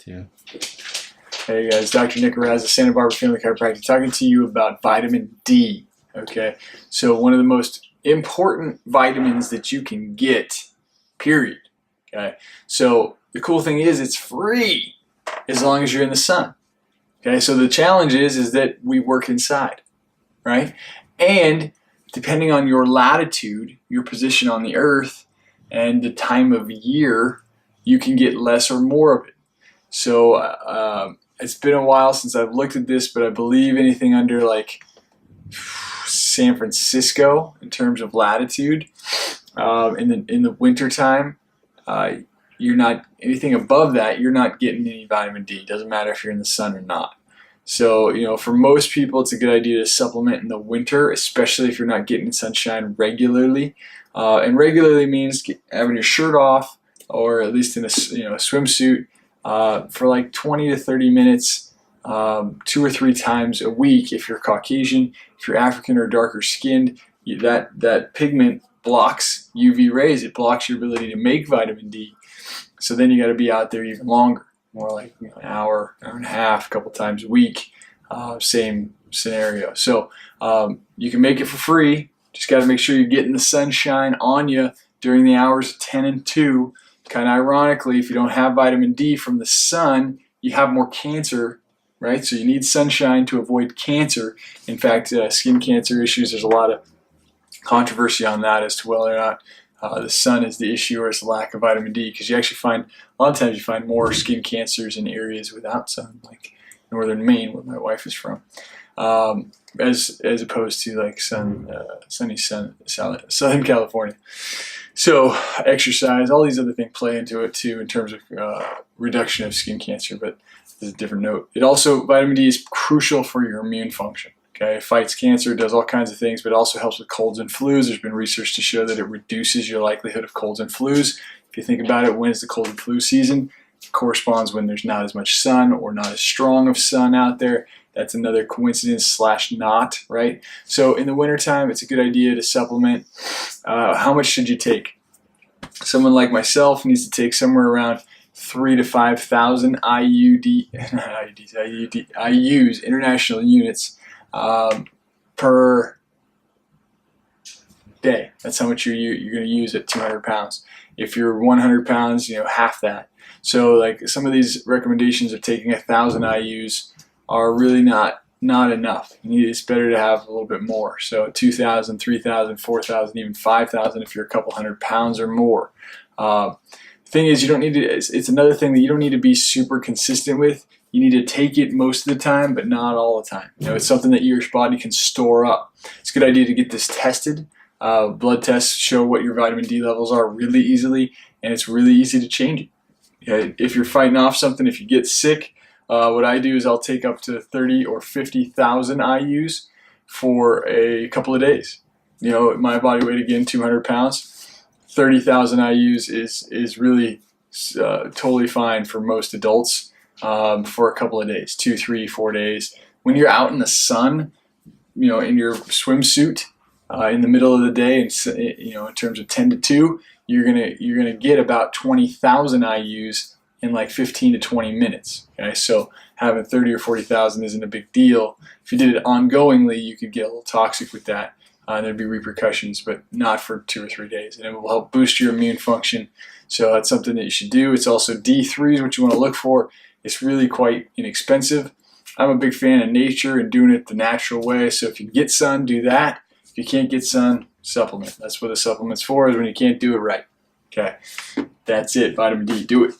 Two. Hey guys, Dr. Nick Raz of Santa Barbara Family Chiropractic talking to you about vitamin D. Okay, so one of the most important vitamins that you can get, period. Okay, so the cool thing is it's free as long as you're in the sun. Okay, so the challenge is that we work inside, right? And depending on your latitude, your position on the earth, and the time of year, you can get less or more of it. So it's been a while since I've looked at this, but I believe anything under like San Francisco in terms of latitude in the winter time, you're not anything above that. You're not getting any vitamin D. It doesn't matter if you're in the sun or not. So for most people, it's a good idea to supplement in the winter, especially if you're not getting sunshine regularly. And regularly means having your shirt off, or at least in a swimsuit. For like 20 to 30 minutes, 2 or 3 times a week. If you're Caucasian, if you're African or darker skinned, that pigment blocks UV rays. It blocks your ability to make vitamin D. So then you got to be out there even longer, more like an hour, hour and a half, a couple times a week. Same scenario. So you can make it for free. Just got to make sure you're getting the sunshine on you during the hours of 10 and 2. Kind of ironically, if you don't have vitamin D from the sun, you have more cancer, right? So you need sunshine to avoid cancer. In fact, skin cancer issues, there's a lot of controversy on that as to whether or not the sun is the issue or it's the lack of vitamin D, because you actually find, a lot of times you find more skin cancers in areas without sun, like northern Maine, where my wife is from, as opposed to like sunny Southern California. So exercise, all these other things play into it too in terms of reduction of skin cancer, but there's a different note. Vitamin D is crucial for your immune function. Okay, it fights cancer, does all kinds of things, but it also helps with colds and flus. There's been research to show that it reduces your likelihood of colds and flus. If you think about it, when is the cold and flu season? It corresponds when there's not as much sun or not as strong of sun out there. That's another coincidence / not, right? So in the wintertime, it's a good idea to supplement. How much should you take? Someone like myself needs to take somewhere around 3,000 to 5,000 IUs, international units, per day. That's how much you're going to use at 200 pounds. If you're 100 pounds, half that. So like some of these recommendations of taking 1,000 IUs are really not enough. It's better to have a little bit more. So 2,000, 3,000, 4,000, even 5,000 if you're a couple hundred pounds or more. Thing is, you don't need to. It's another thing that you don't need to be super consistent with. You need to take it most of the time, but not all the time. It's something that your body can store up. It's a good idea to get this tested. Blood tests show what your vitamin D levels are really easily, and it's really easy to change it. If you're fighting off something, if you get sick, what I do is I'll take up to 30 or 50,000 IUs for a couple of days. My body weight, again, 200 pounds. 30,000 IUs is really totally fine for most adults for a couple of days, 2, 3, 4 days. When you're out in the sun, in your swimsuit in the middle of the day, and in terms of 10 to 2, you're gonna get about 20,000 IUs in like 15 to 20 minutes. Okay, so having 30 or 40,000 isn't a big deal. If you did it ongoingly, you could get a little toxic with that. There'd be repercussions, but not for 2 or 3 days. And it will help boost your immune function. So that's something that you should do. It's also D3 is what you want to look for. It's really quite inexpensive. I'm a big fan of nature and doing it the natural way. So if you get sun, do that. If you can't get sun, supplement. That's what a supplement's for, is when you can't do it right. Okay, that's it. Vitamin D, do it.